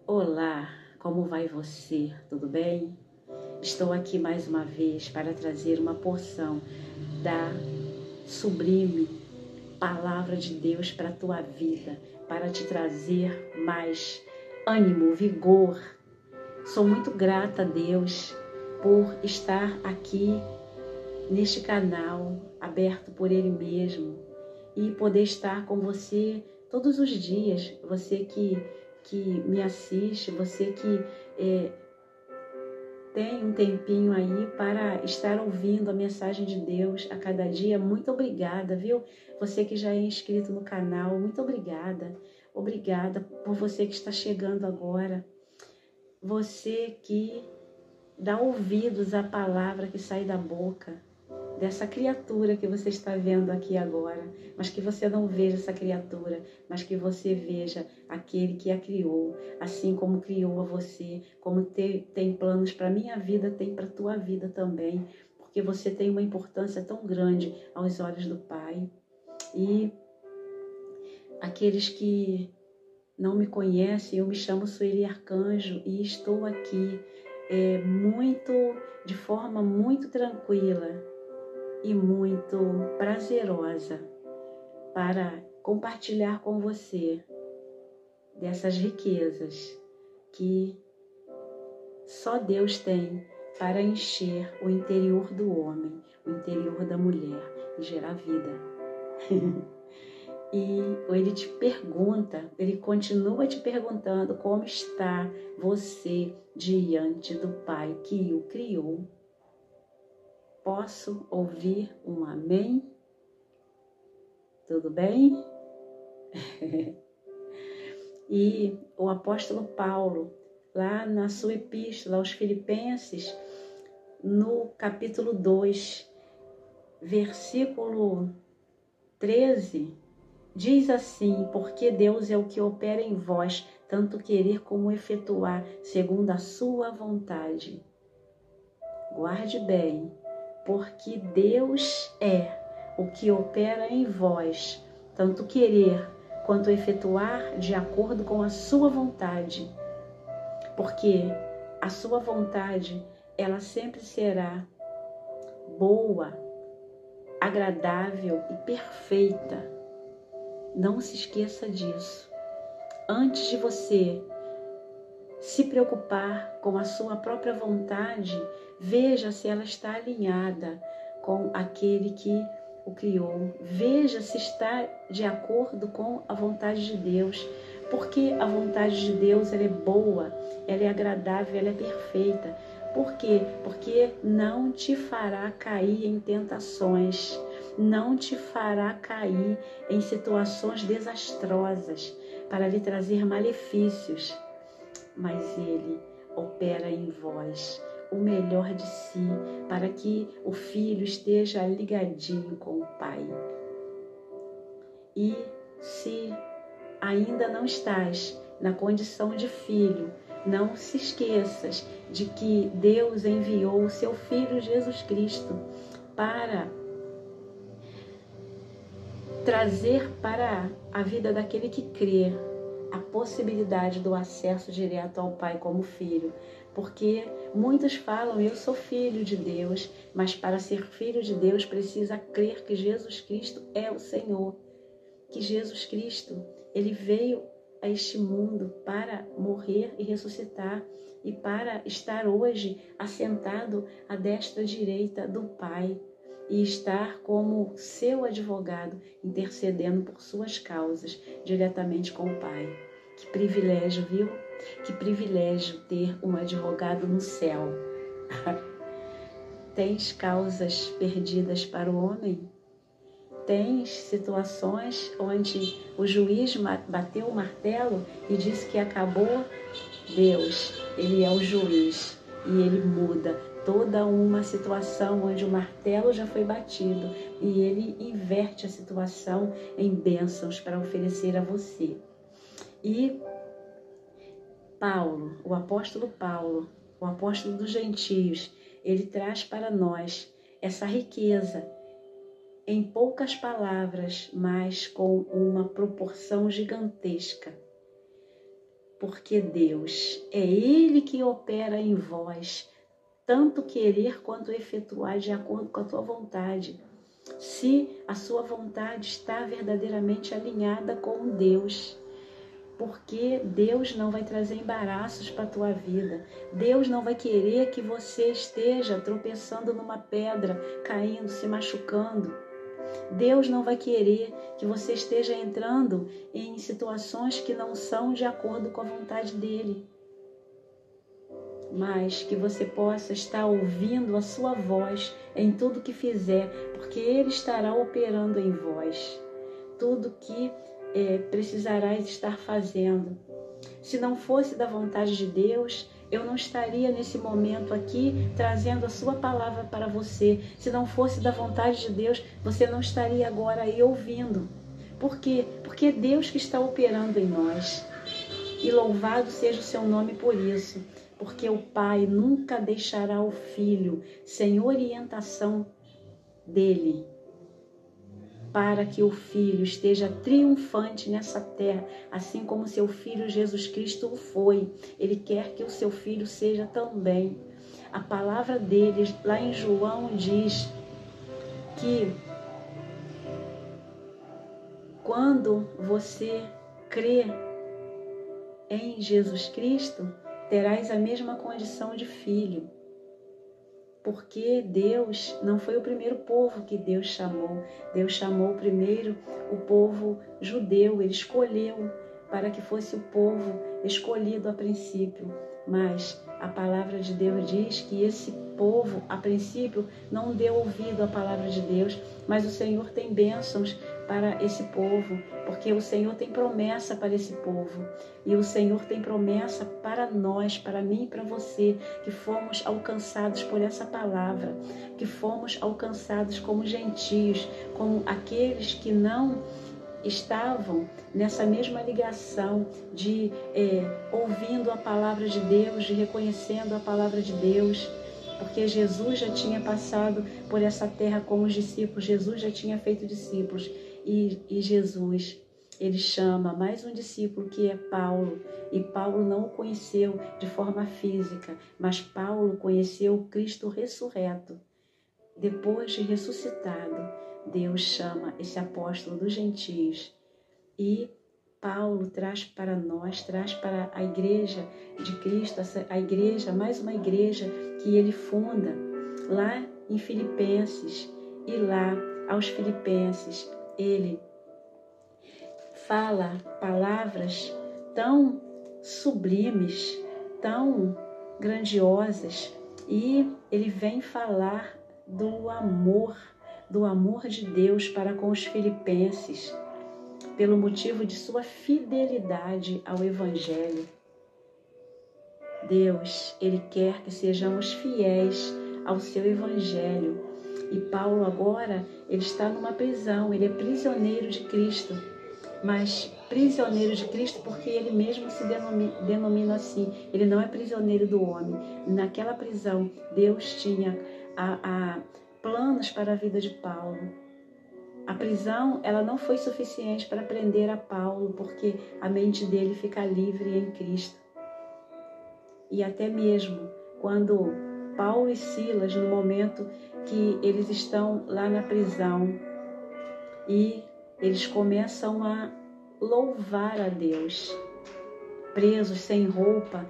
Olá, como vai você? Tudo bem? Estou aqui mais uma vez para trazer uma porção da sublime palavra de Deus para a tua vida, para te trazer mais ânimo, vigor. Sou muito grata a Deus por estar aqui neste canal aberto por Ele mesmo e poder estar com você todos os dias, você que me assiste, você que tem um tempinho aí para estar ouvindo a mensagem de Deus a cada dia. Muito obrigada, viu? Você que já é inscrito no canal, muito obrigada. Obrigada por você que está chegando agora. Você que dá ouvidos à palavra que sai da boca dessa criatura que você está vendo aqui agora, mas que você não veja essa criatura, mas que você veja aquele que a criou, assim como criou a você, como tem planos para a minha vida, tem para a tua vida também, porque você tem uma importância tão grande aos olhos do Pai. E aqueles que não me conhecem, eu me chamo Sueli Arcanjo e estou aqui de forma muito tranquila e muito prazerosa para compartilhar com você dessas riquezas que só Deus tem para encher o interior do homem, o interior da mulher e gerar vida. E ele te pergunta, ele continua te perguntando como está você diante do Pai que o criou. Posso ouvir um amém? Tudo bem? E o apóstolo Paulo, lá na sua epístola aos Filipenses, no capítulo 2, versículo 13, diz assim: porque Deus é o que opera em vós, tanto querer como efetuar, segundo a sua vontade. Guarde bem, porque Deus é o que opera em vós, tanto querer quanto efetuar de acordo com a sua vontade. Porque a sua vontade, ela sempre será boa, agradável e perfeita. Não se esqueça disso. Antes de você se preocupar com a sua própria vontade, veja se ela está alinhada com aquele que o criou. Veja se está de acordo com a vontade de Deus. Porque a vontade de Deus ela é boa, ela é agradável, ela é perfeita. Por quê? Porque não te fará cair em tentações, não te fará cair em situações desastrosas para lhe trazer malefícios. Mas Ele opera em vós o melhor de si, para que o filho esteja ligadinho com o Pai. E se ainda não estás na condição de filho, não se esqueças de que Deus enviou o seu Filho Jesus Cristo para trazer para a vida daquele que crê a possibilidade do acesso direto ao Pai como filho. Porque muitos falam, eu sou filho de Deus, mas para ser filho de Deus precisa crer que Jesus Cristo é o Senhor. Que Jesus Cristo, Ele veio a este mundo para morrer e ressuscitar e para estar hoje assentado à destra direita do Pai e estar como seu advogado, intercedendo por suas causas diretamente com o Pai. Que privilégio, viu? Que privilégio ter um advogado no céu. Tens causas perdidas para o homem? Tens situações onde o juiz bateu o martelo e disse que acabou? Deus, Ele é o juiz e Ele muda toda uma situação onde o martelo já foi batido e Ele inverte a situação em bênçãos para oferecer a você. E Paulo, o apóstolo dos gentios, ele traz para nós essa riqueza em poucas palavras, mas com uma proporção gigantesca. porque Deus é Ele que opera em vós, tanto querer quanto efetuar de acordo com a tua vontade. Se a sua vontade está verdadeiramente alinhada com Deus, porque Deus não vai trazer embaraços para a tua vida. Deus não vai querer que você esteja tropeçando numa pedra, caindo, se machucando. Deus não vai querer que você esteja entrando em situações que não são de acordo com a vontade dEle. Mas que você possa estar ouvindo a sua voz em tudo que fizer, porque Ele estará operando em vós. Tudo que precisarás estar fazendo. Se não fosse da vontade de Deus, eu não estaria nesse momento aqui trazendo a sua palavra para você. Se não fosse da vontade de Deus, você não estaria agora aí ouvindo. Por quê? Porque é Deus que está operando em nós. E louvado seja o seu nome por isso. Porque o Pai nunca deixará o Filho sem orientação dele, para que o Filho esteja triunfante nessa terra, assim como seu Filho Jesus Cristo o foi. Ele quer que o seu Filho seja também. A palavra dele, lá em João, diz que quando você crê em Jesus Cristo, terás a mesma condição de filho. Porque Deus não foi o primeiro povo que Deus chamou. Deus chamou primeiro o povo judeu. Ele escolheu para que fosse o povo escolhido a princípio. Mas a palavra de Deus diz que esse povo, a princípio, não deu ouvido à palavra de Deus. Mas o Senhor tem bênçãos para esse povo, porque o Senhor tem promessa para esse povo. E o Senhor tem promessa para nós, para mim e para você, que fomos alcançados por essa palavra, que fomos alcançados como gentios, como aqueles que não estavam nessa mesma ligação de ouvindo a palavra de Deus, de reconhecendo a palavra de Deus, porque Jesus já tinha passado por essa terra com os discípulos, Jesus já tinha feito discípulos, e Jesus, ele chama mais um discípulo que é Paulo, e Paulo não o conheceu de forma física, mas Paulo conheceu o Cristo ressurreto. Depois de ressuscitado, Deus chama esse apóstolo dos gentios, e Paulo traz para nós, traz para a igreja de Cristo, a igreja, mais uma igreja que ele funda lá em Filipenses, e lá aos Filipenses ele fala palavras tão sublimes, tão grandiosas, e ele vem falar do amor de Deus para com os filipenses, pelo motivo de sua fidelidade ao Evangelho. Deus, ele quer que sejamos fiéis ao seu Evangelho. E Paulo agora, ele está numa prisão, ele é prisioneiro de Cristo. Mas prisioneiro de Cristo porque ele mesmo se denomina assim. Ele não é prisioneiro do homem. Naquela prisão, Deus tinha planos para a vida de Paulo. A prisão, ela não foi suficiente para prender a Paulo, porque a mente dele fica livre em Cristo. E até mesmo quando Paulo e Silas, no momento que eles estão lá na prisão, e eles começam a louvar a Deus, presos, sem roupa,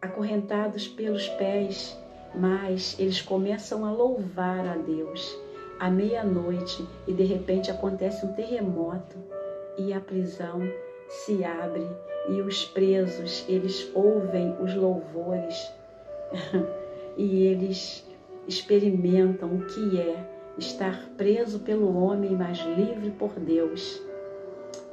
acorrentados pelos pés, mas eles começam a louvar a Deus à meia-noite, e de repente acontece um terremoto e a prisão se abre e os presos, eles ouvem os louvores e eles experimentam o que é estar preso pelo homem, mas livre por Deus.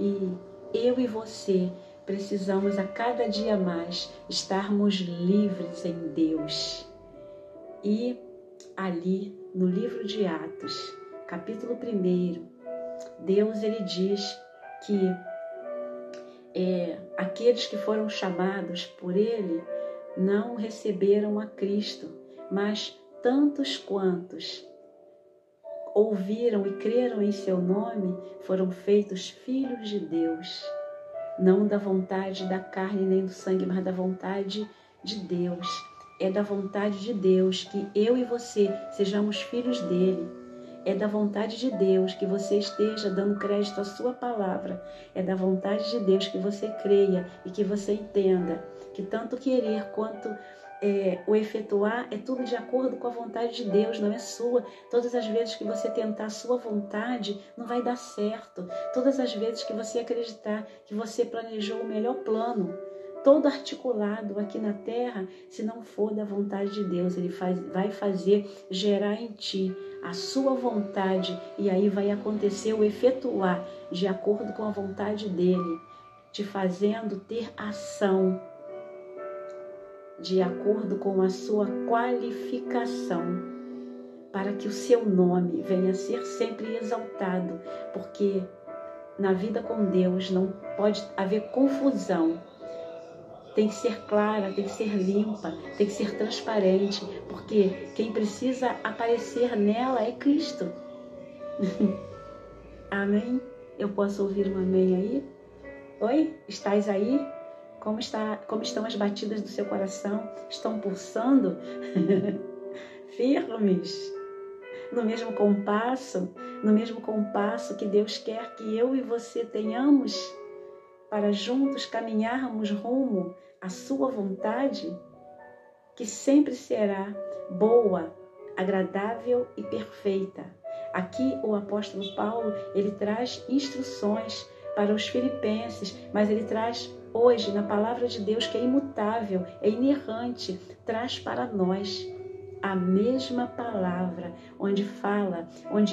E eu e você precisamos a cada dia mais estarmos livres em Deus. E ali no livro de Atos, capítulo 1, Deus ele diz que aqueles que foram chamados por ele não receberam a Cristo, mas tantos quantos ouviram e creram em seu nome foram feitos filhos de Deus. não da vontade da carne nem do sangue, mas da vontade de Deus. É da vontade de Deus que eu e você sejamos filhos dele. É da vontade de Deus que você esteja dando crédito à sua palavra. É da vontade de Deus que você creia e que você entenda que tanto querer quanto o efetuar é tudo de acordo com a vontade de Deus, não é sua. Todas as vezes que você tentar a sua vontade, não vai dar certo. Todas as vezes que você acreditar que você planejou o melhor plano, todo articulado aqui na terra, se não for da vontade de Deus, ele vai fazer gerar em ti a sua vontade, e aí vai acontecer o efetuar de acordo com a vontade dele, te fazendo ter ação de acordo com a sua qualificação, para que o seu nome venha a ser sempre exaltado, porque na vida com Deus não pode haver confusão. Tem que ser clara, tem que ser limpa, tem que ser transparente, porque quem precisa aparecer nela é Cristo. Amém? Eu posso ouvir um amém aí? Oi? Estás aí? Como estão as batidas do seu coração? Estão pulsando? Firmes? No mesmo compasso que Deus quer que eu e você tenhamos, para juntos caminharmos rumo à sua vontade, que sempre será boa, agradável e perfeita. Aqui o apóstolo Paulo, ele traz instruções para os filipenses, mas ele traz hoje, na palavra de Deus, que é imutável, é inerrante, traz para nós a mesma palavra, onde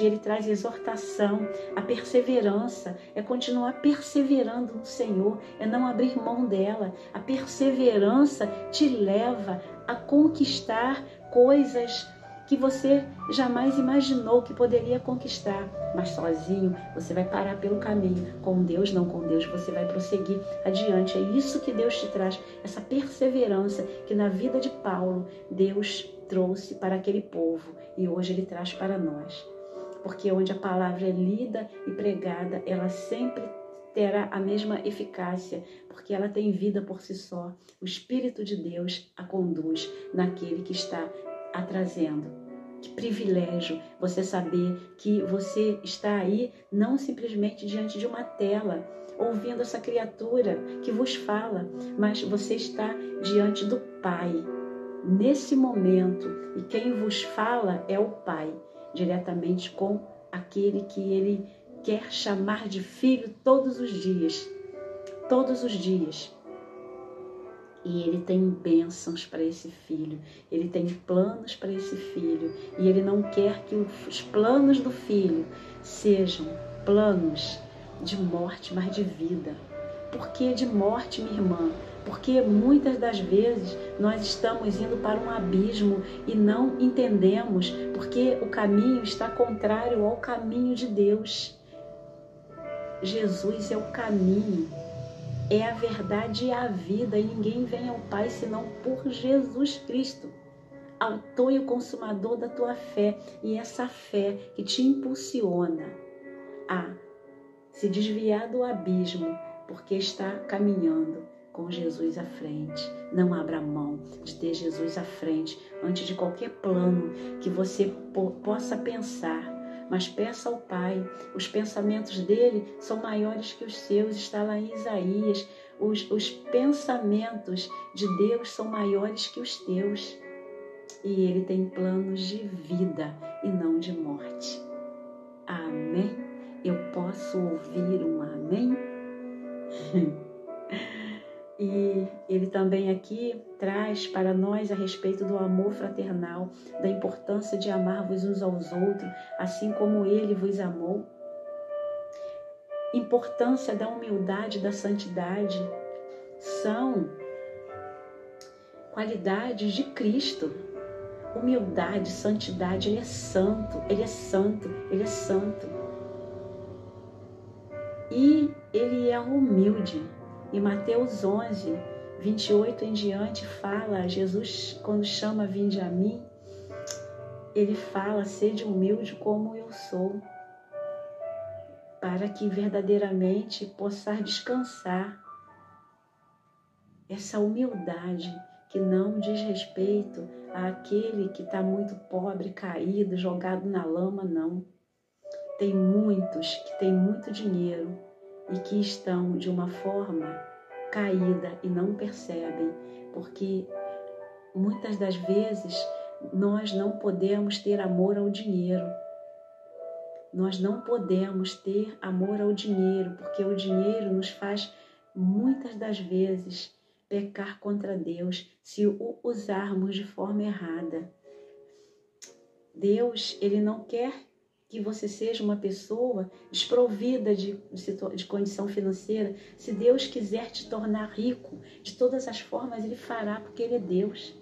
ele traz exortação, a perseverança, é continuar perseverando no Senhor, é não abrir mão dela. A perseverança te leva a conquistar coisas que você jamais imaginou que poderia conquistar, mas sozinho você vai parar pelo caminho. Com Deus, não, com Deus você vai prosseguir adiante. É isso que Deus te traz, essa perseverança que na vida de Paulo Deus trouxe para aquele povo e hoje ele traz para nós. Porque onde a palavra é lida e pregada, ela sempre terá a mesma eficácia, porque ela tem vida por si só. O Espírito de Deus a conduz naquele que está a trazendo. Que privilégio você saber que você está aí não simplesmente diante de uma tela, ouvindo essa criatura que vos fala, mas você está diante do Pai, nesse momento, e quem vos fala é o Pai, diretamente com aquele que ele quer chamar de filho todos os dias. Todos os dias. E ele tem bênçãos para esse filho, ele tem planos para esse filho, e ele não quer que os planos do filho sejam planos de morte, mas de vida. Por que de morte, minha irmã? Porque muitas das vezes nós estamos indo para um abismo e não entendemos, porque o caminho está contrário ao caminho de Deus. Jesus é o caminho. É a verdade e a vida, e ninguém vem ao Pai senão por Jesus Cristo, autor e o consumador da tua fé, e essa fé que te impulsiona a se desviar do abismo, porque está caminhando com Jesus à frente. Não abra mão de ter Jesus à frente, antes de qualquer plano que você possa pensar. Mas peça ao Pai, os pensamentos dele são maiores que os seus, está lá em Isaías. Os pensamentos de Deus são maiores que os teus. E ele tem planos de vida e não de morte. Amém? Eu posso ouvir um amém? E ele também aqui traz para nós a respeito do amor fraternal, da importância de amar-vos uns aos outros, assim como ele vos amou. Importância da humildade e da santidade são qualidades de Cristo. Humildade, santidade, ele é santo, ele é santo, ele é santo. E ele é humilde. Em Mateus 11, 28 em diante, fala, Jesus, quando chama vinde a mim, ele fala, sede humilde como eu sou, para que verdadeiramente possais descansar essa humildade que não diz respeito àquele que está muito pobre, caído, jogado na lama, não. Tem muitos que têm muito dinheiro e que estão de uma forma caída e não percebem, porque muitas das vezes nós não podemos ter amor ao dinheiro. Nós não podemos ter amor ao dinheiro, porque o dinheiro nos faz, muitas das vezes, pecar contra Deus se o usarmos de forma errada. Deus, Ele não quer que você seja uma pessoa desprovida de condição financeira. Se Deus quiser te tornar rico, de todas as formas Ele fará, porque Ele é Deus.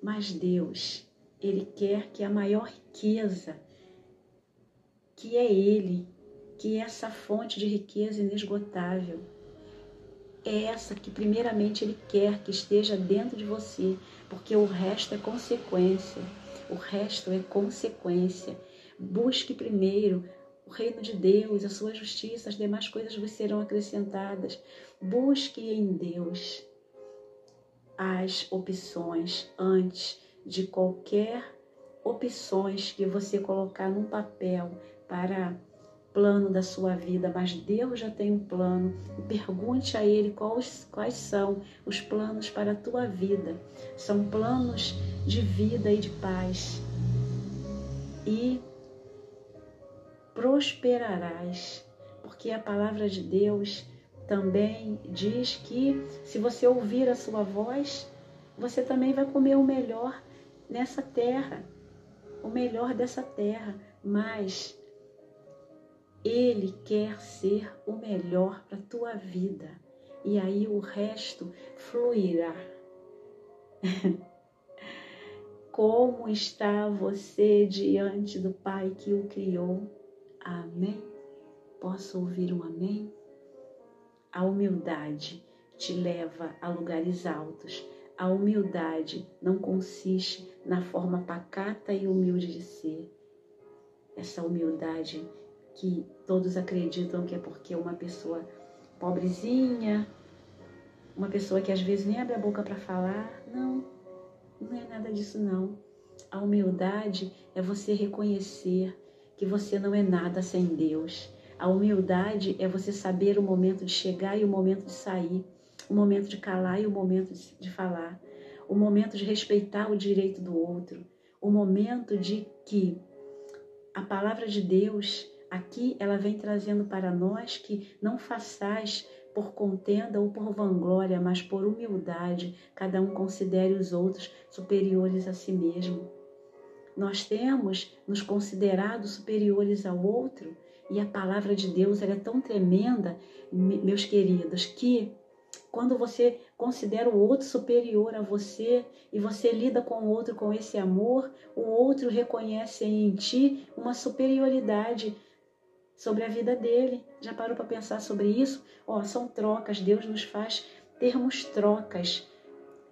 Mas Deus, Ele quer que a maior riqueza, que é Ele, que é essa fonte de riqueza inesgotável, é essa que primeiramente Ele quer que esteja dentro de você, porque o resto é consequência. O resto é consequência. Busque primeiro o reino de Deus, a sua justiça, as demais coisas vos serão acrescentadas. Busque em Deus as opções antes de qualquer opções que você colocar num papel para plano da sua vida, mas Deus já tem um plano. E pergunte a Ele quais são os planos para a tua vida. São planos de vida e de paz. E prosperarás, porque a palavra de Deus também diz que se você ouvir a sua voz, você também vai comer o melhor nessa terra, o melhor dessa terra, mas Ele quer ser o melhor para a tua vida, e aí o resto fluirá. Como está você diante do Pai que o criou? Amém? Posso ouvir um amém? A humildade te leva a lugares altos. A humildade não consiste na forma pacata e humilde de ser. Essa humildade que todos acreditam que é porque uma pessoa pobrezinha, uma pessoa que às vezes nem abre a boca para falar. Não, não é nada disso não. A humildade é você reconhecer que você não é nada sem Deus. A humildade é você saber o momento de chegar e o momento de sair, o momento de calar e o momento de falar, o momento de respeitar o direito do outro, o momento de que a palavra de Deus, aqui ela vem trazendo para nós que não façais por contenda ou por vanglória, mas por humildade, cada um considere os outros superiores a si mesmo. Nós temos nos considerado superiores ao outro, e a palavra de Deus ela é tão tremenda, meus queridos, que quando você considera o outro superior a você e você lida com o outro com esse amor, o outro reconhece em ti uma superioridade sobre a vida dele. Já parou para pensar sobre isso? São trocas. Deus nos faz termos trocas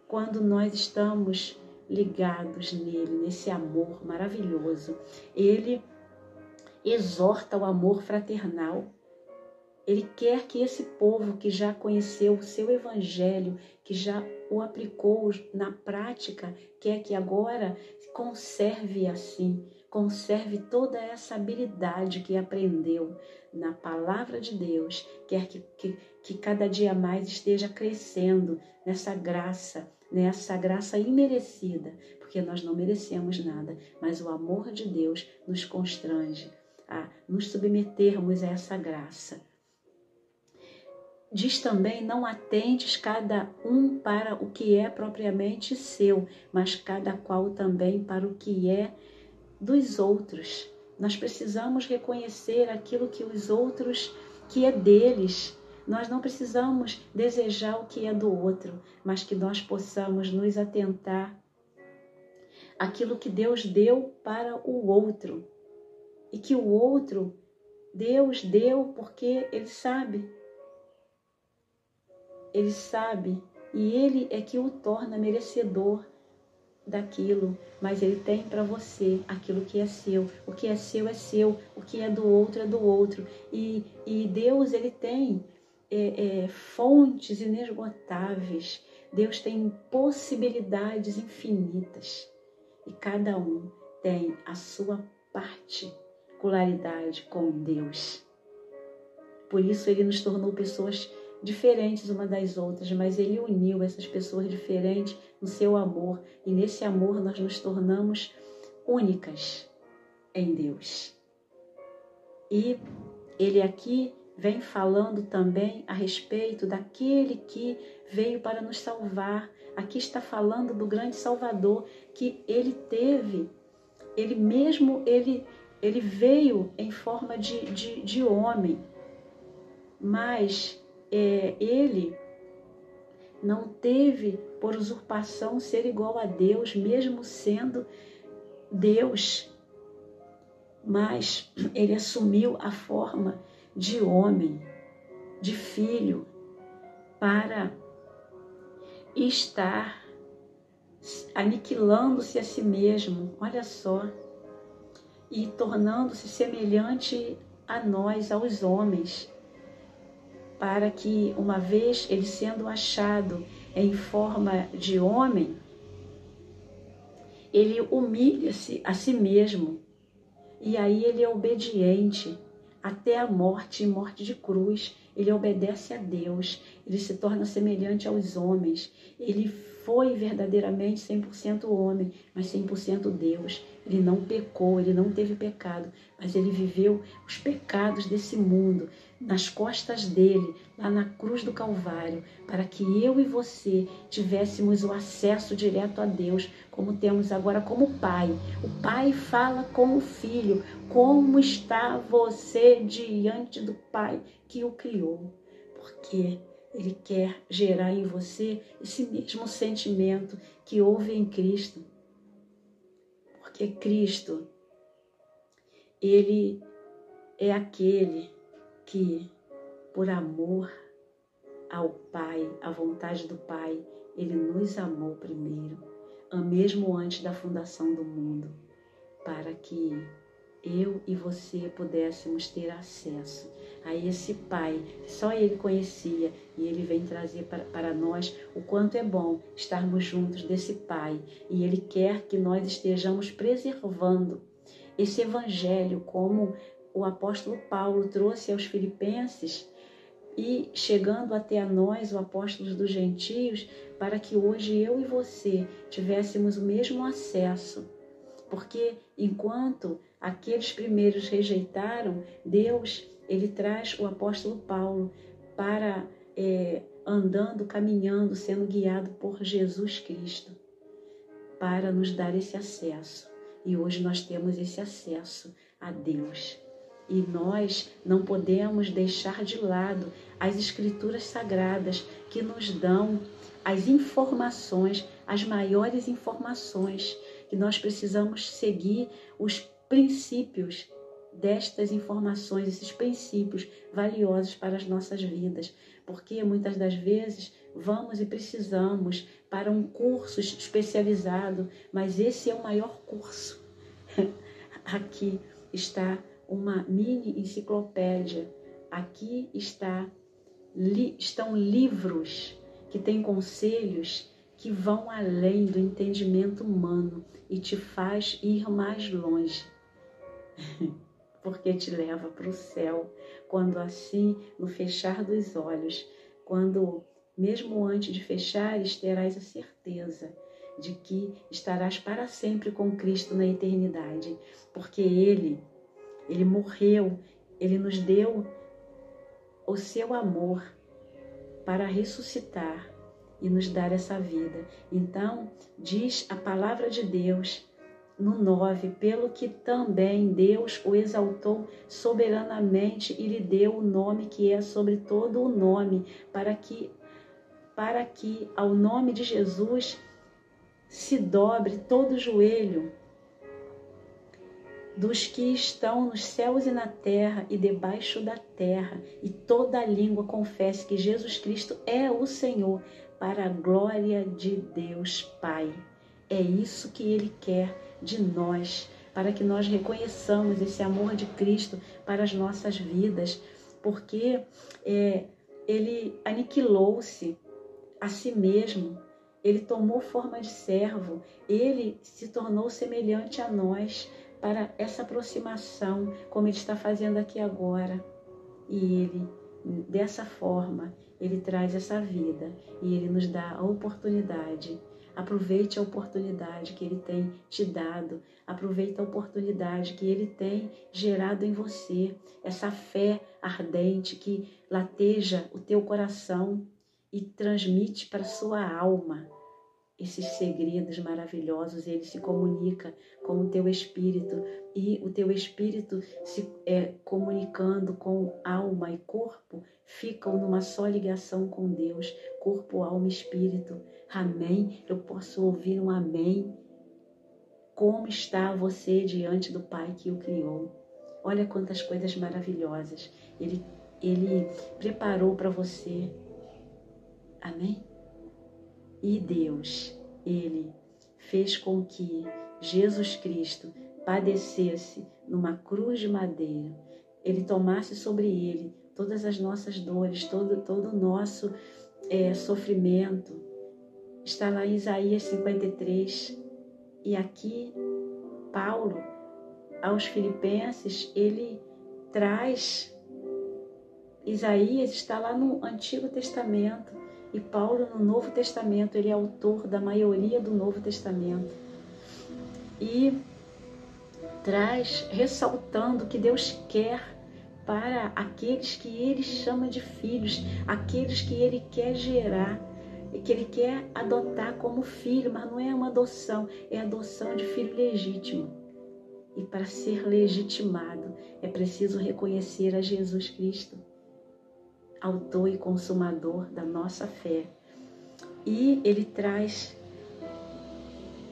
quando nós estamos ligados nele, nesse amor maravilhoso. Ele exorta o amor fraternal. Ele quer que esse povo que já conheceu o seu evangelho, que já o aplicou na prática, quer que agora conserve assim, conserve toda essa habilidade que aprendeu na palavra de Deus, quer que cada dia mais esteja crescendo nessa graça imerecida, porque nós não merecemos nada, mas o amor de Deus nos constrange a nos submetermos a essa graça. Diz também, não atendes cada um para o que é propriamente seu, mas cada qual também para o que é dos outros. Nós precisamos reconhecer aquilo que os outros, que é deles. Nós não precisamos desejar o que é do outro, mas que nós possamos nos atentar àquilo que Deus deu para o outro. E que o outro, Deus deu porque Ele sabe. Ele sabe e Ele é que o torna merecedor daquilo, mas Ele tem para você aquilo que é seu. O que é seu, o que é do outro. E Deus, Ele tem fontes inesgotáveis. Deus tem possibilidades infinitas. E cada um tem a sua particularidade com Deus. Por isso Ele nos tornou pessoas diferentes uma das outras, mas Ele uniu essas pessoas diferentes no seu amor. E nesse amor nós nos tornamos únicas em Deus. E Ele aqui vem falando também a respeito daquele que veio para nos salvar. Aqui está falando do grande Salvador que Ele teve. Ele mesmo, ele veio em forma de homem. Mas Ele não teve por usurpação ser igual a Deus, mesmo sendo Deus. Mas Ele assumiu a forma de homem, de filho, para estar aniquilando-se a si mesmo, olha só, e tornando-se semelhante a nós, aos homens, para que, uma vez Ele sendo achado em forma de homem, Ele humilha-se a si mesmo, e aí Ele é obediente até a morte, e morte de cruz. Ele obedece a Deus, Ele se torna semelhante aos homens. Ele foi verdadeiramente 100% homem, mas 100% Deus. Ele não pecou, Ele não teve pecado, mas Ele viveu os pecados desse mundo nas costas dele, lá na cruz do Calvário, para que eu e você tivéssemos o acesso direto a Deus, como temos agora como Pai. O Pai fala com o Filho: como está você diante do Pai que o criou? Porque Ele quer gerar em você esse mesmo sentimento que houve em Cristo. Porque Cristo, Ele é aquele que, por amor ao Pai, à vontade do Pai, Ele nos amou primeiro, mesmo antes da fundação do mundo, para que eu e você pudéssemos ter acesso a esse Pai que só Ele conhecia, e Ele vem trazer para nós o quanto é bom estarmos juntos desse Pai, e Ele quer que nós estejamos preservando esse Evangelho, como o apóstolo Paulo trouxe aos Filipenses, e chegando até a nós, o apóstolo dos gentios, para que hoje eu e você tivéssemos o mesmo acesso. Porque enquanto aqueles primeiros rejeitaram, Deus, Ele traz o apóstolo Paulo para andando, caminhando, sendo guiado por Jesus Cristo, para nos dar esse acesso. E hoje nós temos esse acesso a Deus. E nós não podemos deixar de lado as Escrituras Sagradas, que nos dão as informações, as maiores informações, que nós precisamos seguir os princípios destas informações, esses princípios valiosos para as nossas vidas. Porque muitas das vezes vamos e precisamos para um curso especializado, mas esse é o maior curso. Aqui está uma mini enciclopédia. Aqui estão livros que têm conselhos que vão além do entendimento humano e te faz ir mais longe, porque te leva para o céu, quando assim, no fechar dos olhos, quando mesmo antes de fechares, terás a certeza de que estarás para sempre com Cristo na eternidade, porque Ele morreu, Ele nos deu o seu amor para ressuscitar e nos dar essa vida. Então, diz a palavra de Deus no 9, pelo que também Deus o exaltou soberanamente e lhe deu o nome que é sobre todo o nome, para que ao nome de Jesus se dobre todo o joelho dos que estão nos céus e na terra e debaixo da terra, e toda língua confesse que Jesus Cristo é o Senhor, para a glória de Deus Pai. É isso que Ele quer de nós, para que nós reconheçamos esse amor de Cristo para as nossas vidas, porque ele aniquilou-se a si mesmo, ele tomou forma de servo, ele se tornou semelhante a nós para essa aproximação, como ele está fazendo aqui agora. E ele, dessa forma, ele traz essa vida e ele nos dá a oportunidade. Aproveite a oportunidade que ele tem te dado, aproveite a oportunidade que ele tem gerado em você, essa fé ardente que lateja o teu coração e transmite para a sua alma esses segredos maravilhosos. Ele se comunica com o teu espírito e o teu espírito se comunicando com alma e corpo ficam numa só ligação com Deus, corpo, alma e espírito. Amém? Eu posso ouvir um amém? Como está você diante do Pai que o criou? Olha quantas coisas maravilhosas Ele preparou para você. Amém? E Deus, Ele fez com que Jesus Cristo padecesse numa cruz de madeira. Ele tomasse sobre Ele todas as nossas dores, todo o nosso sofrimento. Está lá em Isaías 53. E aqui, Paulo, aos Filipenses, ele traz... Isaías está lá no Antigo Testamento. E Paulo, no Novo Testamento, ele é autor da maioria do Novo Testamento. E traz, ressaltando que Deus quer para aqueles que ele chama de filhos, aqueles que ele quer gerar, que ele quer adotar como filho, mas não é uma adoção, é adoção de filho legítimo. E para ser legitimado, é preciso reconhecer a Jesus Cristo, autor e consumador da nossa fé. E ele traz,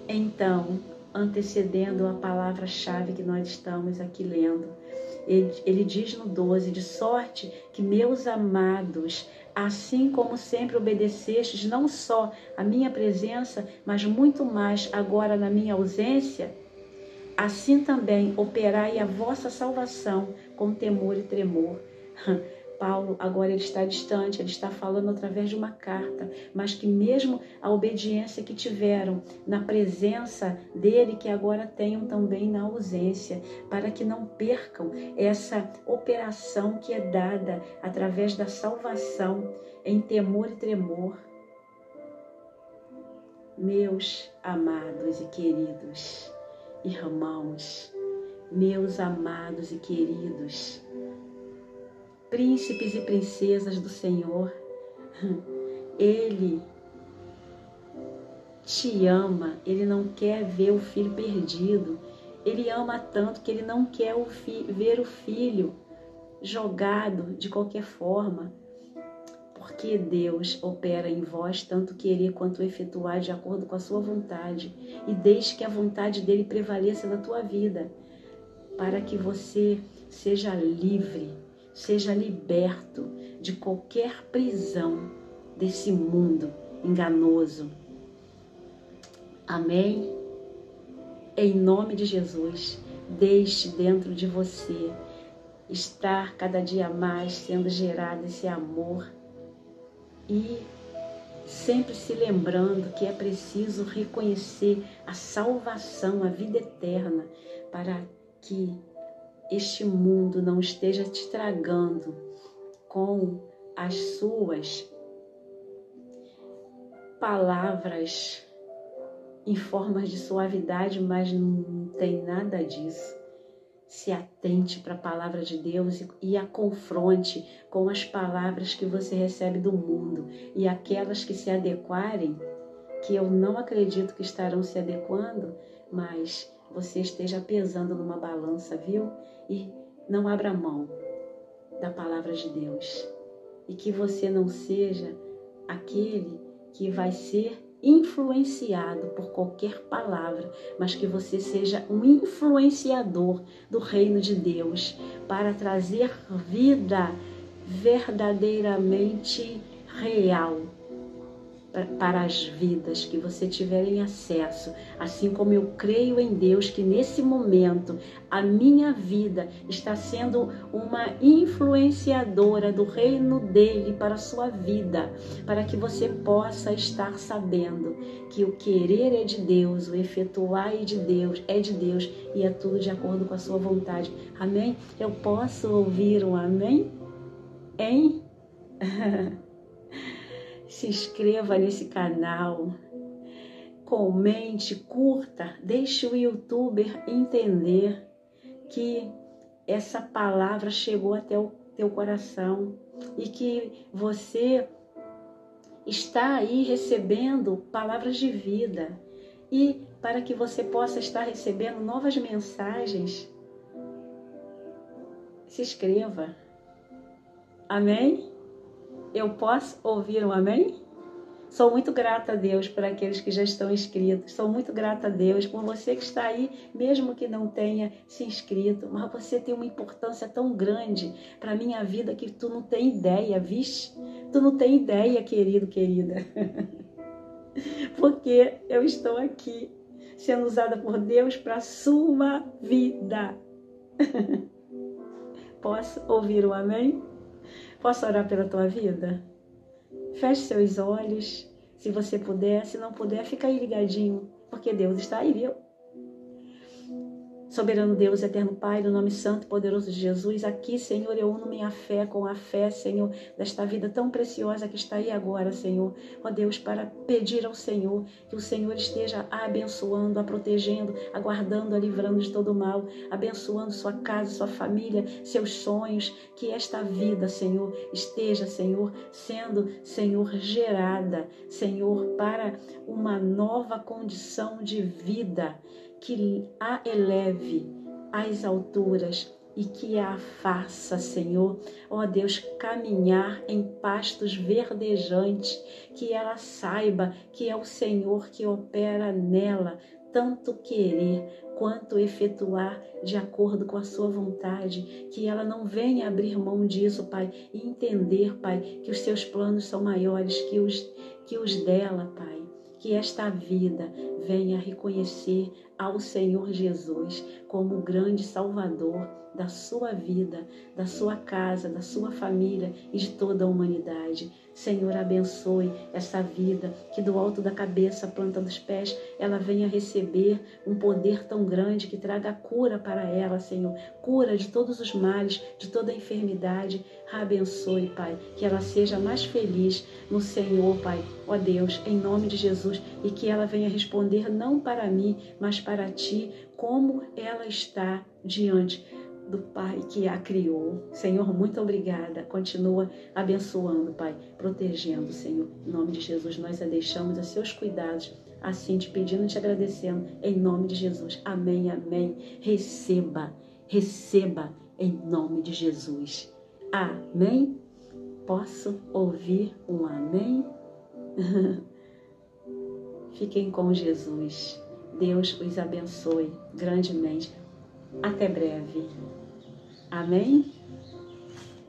então, antecedendo a palavra-chave que nós estamos aqui lendo, ele diz no 12, de sorte que, meus amados, assim como sempre obedecestes, não só a minha presença, mas muito mais agora na minha ausência, assim também operai a vossa salvação com temor e tremor. Paulo agora ele está distante, ele está falando através de uma carta, mas que mesmo a obediência que tiveram na presença dele, que agora tenham também na ausência, para que não percam essa operação que é dada através da salvação em temor e tremor. Meus amados e queridos irmãos, meus amados e queridos príncipes e princesas do Senhor, Ele te ama, Ele não quer ver o filho perdido, Ele ama tanto que Ele não quer ver o filho jogado de qualquer forma, porque Deus opera em vós tanto querer quanto efetuar de acordo com a sua vontade, e deixe que a vontade dEle prevaleça na tua vida, para que você seja livre, seja liberto de qualquer prisão desse mundo enganoso. Amém? Em nome de Jesus, deixe dentro de você estar cada dia mais sendo gerado esse amor e sempre se lembrando que é preciso reconhecer a salvação, a vida eterna, para que este mundo não esteja te tragando com as suas palavras em formas de suavidade, mas não tem nada disso. Se atente para a palavra de Deus e a confronte com as palavras que você recebe do mundo, e aquelas que se adequarem, que eu não acredito que estarão se adequando, mas você esteja pesando numa balança, viu? E não abra mão da palavra de Deus. E que você não seja aquele que vai ser influenciado por qualquer palavra, mas que você seja um influenciador do reino de Deus para trazer vida verdadeiramente real para as vidas que você tiverem acesso, assim como eu creio em Deus que nesse momento a minha vida está sendo uma influenciadora do reino dele para a sua vida, para que você possa estar sabendo que o querer é de Deus, o efetuar é de Deus e é tudo de acordo com a sua vontade. Amém? Eu posso ouvir um amém? Hein? Se inscreva nesse canal, comente, curta, deixe o youtuber entender que essa palavra chegou até o teu coração e que você está aí recebendo palavras de vida, e para que você possa estar recebendo novas mensagens, se inscreva. Amém? Eu posso ouvir um amém? Sou muito grata a Deus por aqueles que já estão inscritos. Sou muito grata a Deus por você que está aí, mesmo que não tenha se inscrito. Mas você tem uma importância tão grande para a minha vida que tu não tem ideia, vixe? Tu não tem ideia, querido, querida. Porque eu estou aqui sendo usada por Deus para a sua vida. Posso ouvir um amém? Posso orar pela tua vida? Feche seus olhos, se você puder. Se não puder, fica aí ligadinho, porque Deus está aí, viu? Soberano Deus, eterno Pai, no nome santo e poderoso de Jesus, aqui, Senhor, eu uno minha fé com a fé, Senhor, desta vida tão preciosa que está aí agora, Senhor. Ó Deus, para pedir ao Senhor que o Senhor esteja a abençoando, a protegendo, a guardando, a livrando de todo mal, abençoando sua casa, sua família, seus sonhos, que esta vida, Senhor, esteja, Senhor, sendo, Senhor, gerada, Senhor, para uma nova condição de vida, que a eleve às alturas e que a faça, Senhor, ó Deus, caminhar em pastos verdejantes, que ela saiba que é o Senhor que opera nela, tanto querer quanto efetuar de acordo com a sua vontade, que ela não venha abrir mão disso, Pai, e entender, Pai, que os seus planos são maiores que os dela, Pai. Que esta vida venha reconhecer ao Senhor Jesus como o grande Salvador da sua vida, da sua casa, da sua família e de toda a humanidade. Senhor, abençoe essa vida, que do alto da cabeça à planta dos pés, ela venha receber um poder tão grande que traga cura para ela, Senhor. Cura de todos os males, de toda a enfermidade. Abençoe, Pai, que ela seja mais feliz no Senhor, Pai, ó Deus, em nome de Jesus, e que ela venha responder não para mim, mas para Ti, como ela está diante do Pai que a criou. Senhor, muito obrigada. Continua abençoando, Pai, protegendo, Senhor. Em nome de Jesus, nós a deixamos a seus cuidados, assim te pedindo e te agradecendo, em nome de Jesus. Amém, amém. Receba, receba, em nome de Jesus. Amém? Posso ouvir um amém? Fiquem com Jesus. Deus os abençoe grandemente. Até breve. Amém?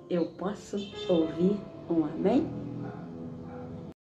Eu posso ouvir um amém?